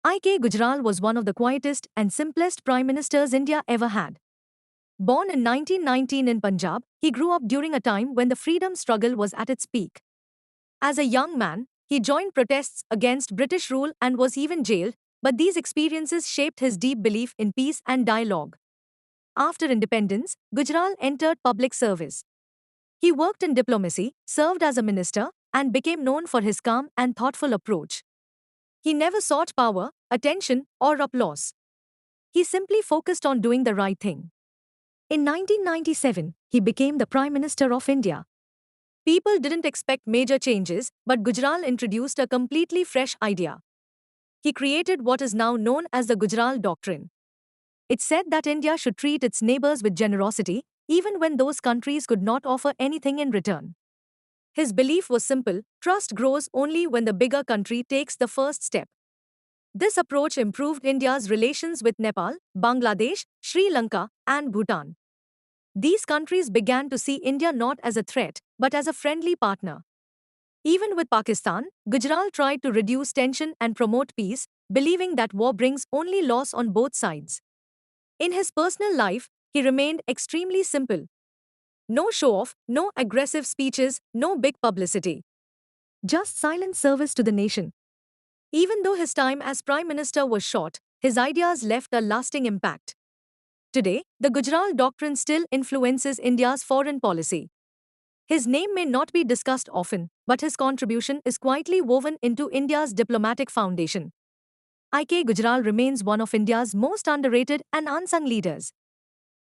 I.K. Gujral was one of the quietest and simplest prime ministers India ever had. Born in 1919 in Punjab, he grew up during a time when the freedom struggle was at its peak. As a young man, he joined protests against British rule and was even jailed, but these experiences shaped his deep belief in peace and dialogue. After independence, Gujral entered public service. He worked in diplomacy, served as a minister, and became known for his calm and thoughtful approach. He never sought power, attention, or applause. He simply focused on doing the right thing. In 1997, he became the Prime Minister of India. People didn't expect major changes, but Gujral introduced a completely fresh idea. He created what is now known as the Gujral Doctrine. It said that India should treat its neighbors with generosity, even when those countries could not offer anything in return. His belief was simple: trust grows only when the bigger country takes the first step. This approach improved India's relations with Nepal, Bangladesh, Sri Lanka, and Bhutan. These countries began to see India not as a threat, but as a friendly partner. Even with Pakistan, Gujral tried to reduce tension and promote peace, believing that war brings only loss on both sides. In his personal life, he remained extremely simple. No show off, no aggressive speeches, no big publicity. Just silent service to the nation. Even though his time as Prime Minister was short, his ideas left a lasting impact. Today, the Gujral Doctrine still influences India's foreign policy. His name may not be discussed often, but his contribution is quietly woven into India's diplomatic foundation. I.K. Gujral remains one of India's most underrated and unsung leaders.